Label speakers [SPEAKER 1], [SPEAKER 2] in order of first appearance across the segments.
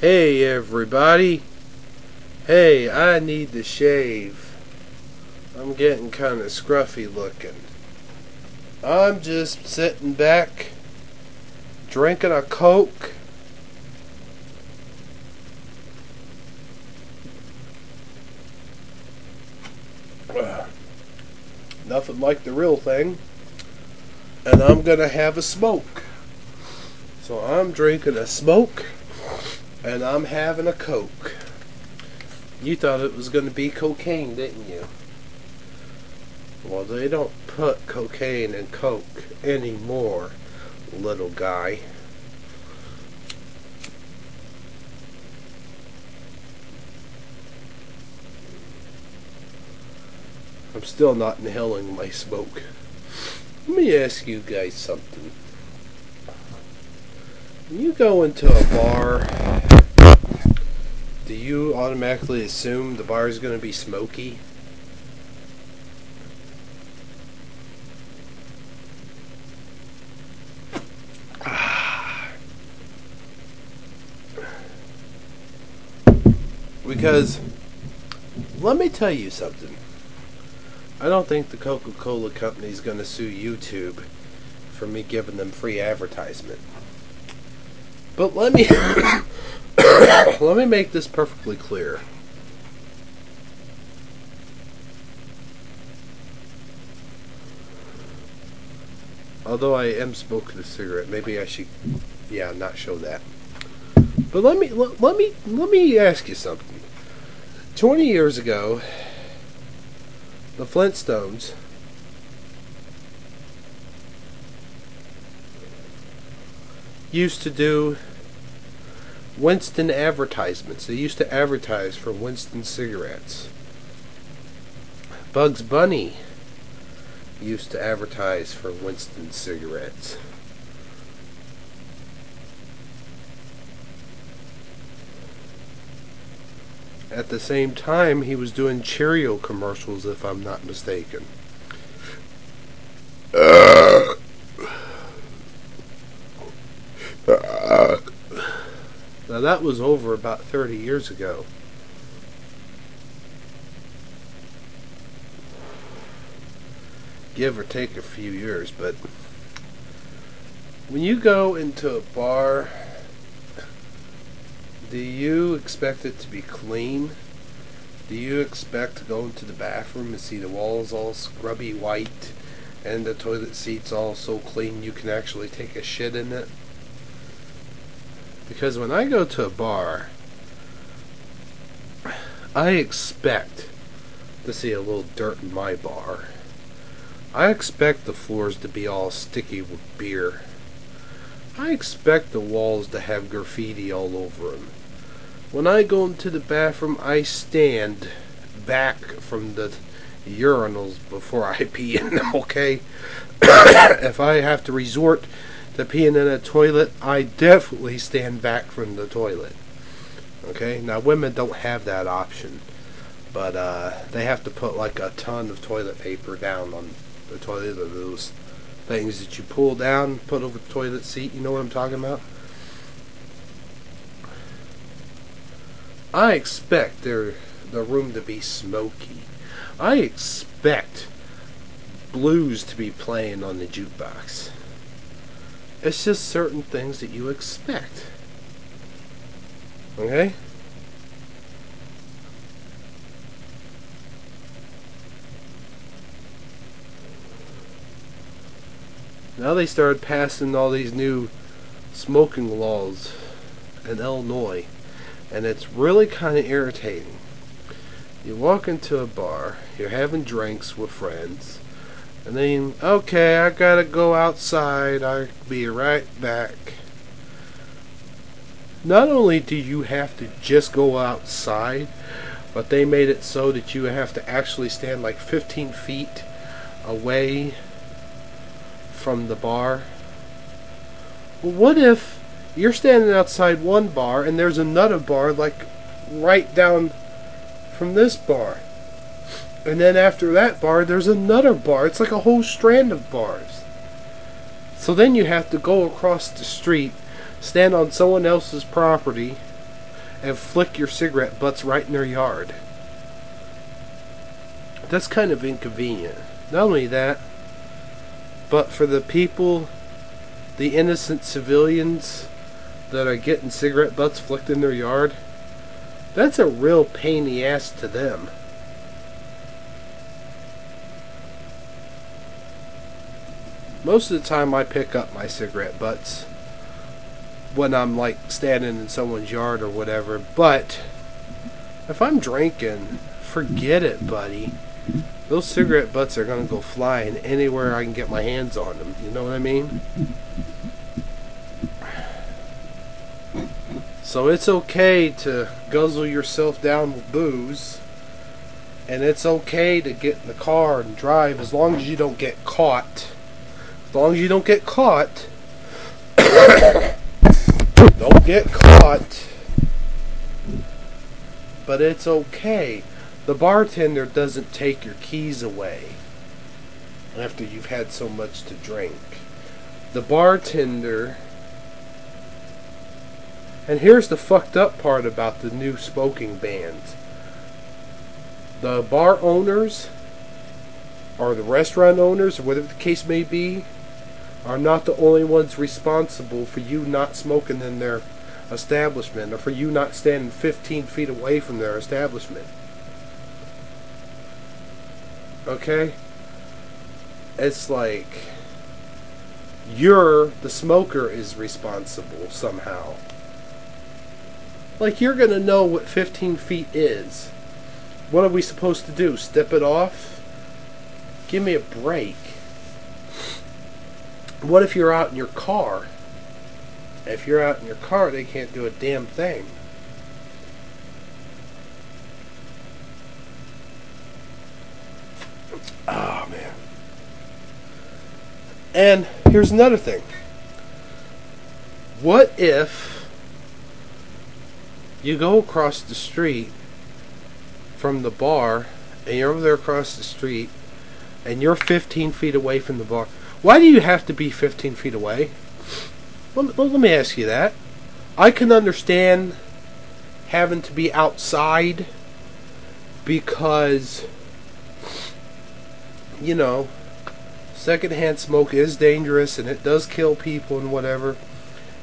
[SPEAKER 1] Hey everybody. Hey, I need to shave. I'm getting kind of scruffy looking. I'm just sitting back, drinking a Coke. Nothing like the real thing. And I'm gonna have a smoke. So I'm drinking a smoke and I'm having a Coke. You thought it was going to be cocaine, didn't you? Well, they don't put cocaine in Coke anymore, little guy. I'm still not inhaling my smoke. Let me ask you guys something. When you go into a bar, do you automatically assume the bar is going to be smoky? Because, let me tell you something. I don't think the Coca-Cola company is going to sue YouTube for me giving them free advertisement. But let me let me make this perfectly clear. Although I am smoking a cigarette, maybe I should, not show that. But let me ask you something. 20 years ago, the Flintstones used to do Winston advertisements. They used to advertise for Winston cigarettes. Bugs Bunny used to advertise for Winston cigarettes. At the same time, he was doing Cheerio commercials, if I'm not mistaken. Now that was over about 30 years ago. Give or take a few years, but when you go into a bar, do you expect it to be clean? Do you expect to go into the bathroom and see the walls all scrubby white and the toilet seats all so clean you can actually take a shit in it? Because when I go to a bar, I expect to see a little dirt in my bar. I expect the floors to be all sticky with beer. I expect the walls to have graffiti all over them. When I go into the bathroom, I stand back from the urinals before I pee in them, okay? If I have to resort to peeing in a toilet, I definitely stand back from the toilet. Okay? Now, women don't have that option. But they have to put like a ton of toilet paper down on the toilet, of those things that you pull down, put over the toilet seat. You know what I'm talking about? I expect the room to be smoky. I expect blues to be playing on the jukebox. It's just certain things that you expect. Okay? Now they started passing all these new smoking laws in Illinois, and it's really kind of irritating. You walk into a bar, you're having drinks with friends, and then, okay, I gotta go outside, I'll be right back. Not only do you have to just go outside, but they made it so that you have to actually stand like 15 feet away from the bar. Well, what if you're standing outside one bar and there's another bar like right down from this bar, and then after that bar there's another bar? It's like a whole strand of bars. So then you have to go across the street, stand on someone else's property, and flick your cigarette butts right in their yard. That's kind of inconvenient. Not only that, but for the people, the innocent civilians that are getting cigarette butts flicked in their yard, that's a real pain in the ass to them. Most of the time I pick up my cigarette butts when I'm like standing in someone's yard or whatever, but if I'm drinking, forget it, buddy. Those cigarette butts are going to go flying anywhere I can get my hands on them. You know what I mean? So it's okay to guzzle yourself down with booze, and it's okay to get in the car and drive as long as you don't get caught. As long as you don't get caught. Don't get caught. But it's okay. The bartender doesn't take your keys away after you've had so much to drink. The bartender... And here's the fucked up part about the new smoking bans. The bar owners, or the restaurant owners, or whatever the case may be, are not the only ones responsible for you not smoking in their establishment, or for you not standing 15 feet away from their establishment. Okay? It's like the smoker is responsible somehow. Like, you're gonna know what 15 feet is. What are we supposed to do? Step it off? Give me a break. What if you're out in your car? If you're out in your car, they can't do a damn thing. Oh, man. And here's another thing. What if you go across the street from the bar, and you're over there across the street, and you're 15 feet away from the bar? Why do you have to be 15 feet away? Let me ask you that. I can understand having to be outside because, you know, secondhand smoke is dangerous and it does kill people and whatever.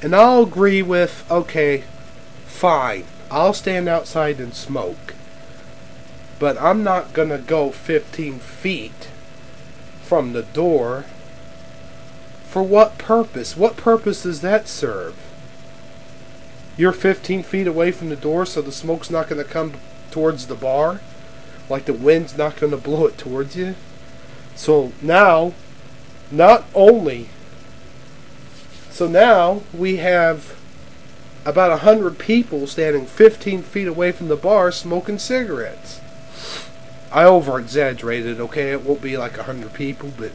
[SPEAKER 1] And I'll agree with, okay, fine, I'll stand outside and smoke. But I'm not going to go 15 feet from the door. For what purpose? What purpose does that serve? You're 15 feet away from the door, so the smoke's not going to come towards the bar? Like the wind's not going to blow it towards you? So now, now we have about 100 people standing 15 feet away from the bar smoking cigarettes. I over-exaggerated, okay? It won't be like 100 people, but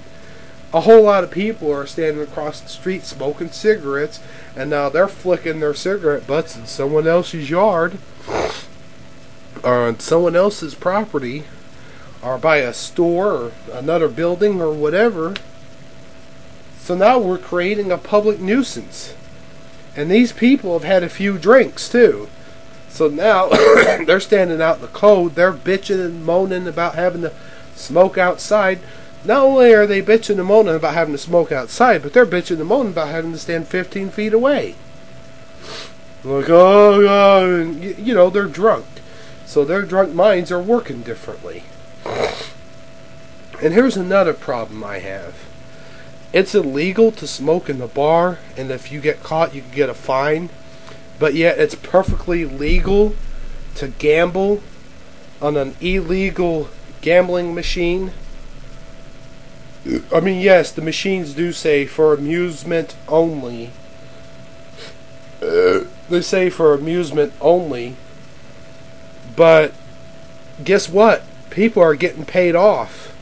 [SPEAKER 1] a whole lot of people are standing across the street smoking cigarettes, and now they're flicking their cigarette butts in someone else's yard, or on someone else's property, or by a store, or another building, or whatever. So now we're creating a public nuisance. And these people have had a few drinks, too. So now, they're standing out in the cold, they're bitching and moaning about having to smoke outside. Not only are they bitching and moaning about having to smoke outside, but they're bitching and moaning about having to stand 15 feet away. Like, oh, God, you know, they're drunk. So their drunk minds are working differently. And here's another problem I have. It's illegal to smoke in the bar, and if you get caught, you can get a fine. But yet, it's perfectly legal to gamble on an illegal gambling machine. I mean, yes, the machines do say for amusement only. They say for amusement only. But guess what? People are getting paid off.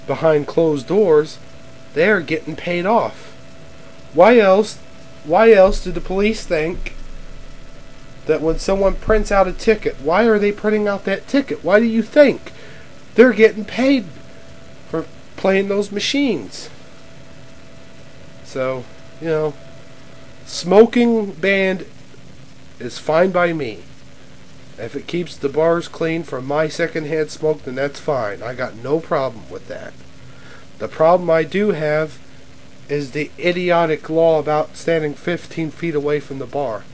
[SPEAKER 1] Behind closed doors, they're getting paid off. Why else do the police think that when someone prints out a ticket, why are they printing out that ticket? Why do you think? They're getting paid for playing those machines. So, you know, smoking banned is fine by me. If it keeps the bars clean from my secondhand smoke, then that's fine. I got no problem with that. The problem I do have is the idiotic law about standing 15 feet away from the bar.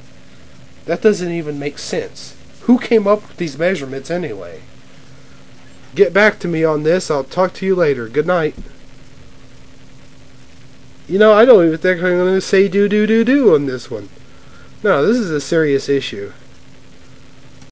[SPEAKER 1] That doesn't even make sense. Who came up with these measurements anyway? Get back to me on this. I'll talk to you later. Good night. You know, I don't even think I'm going to say do on this one. No, this is a serious issue.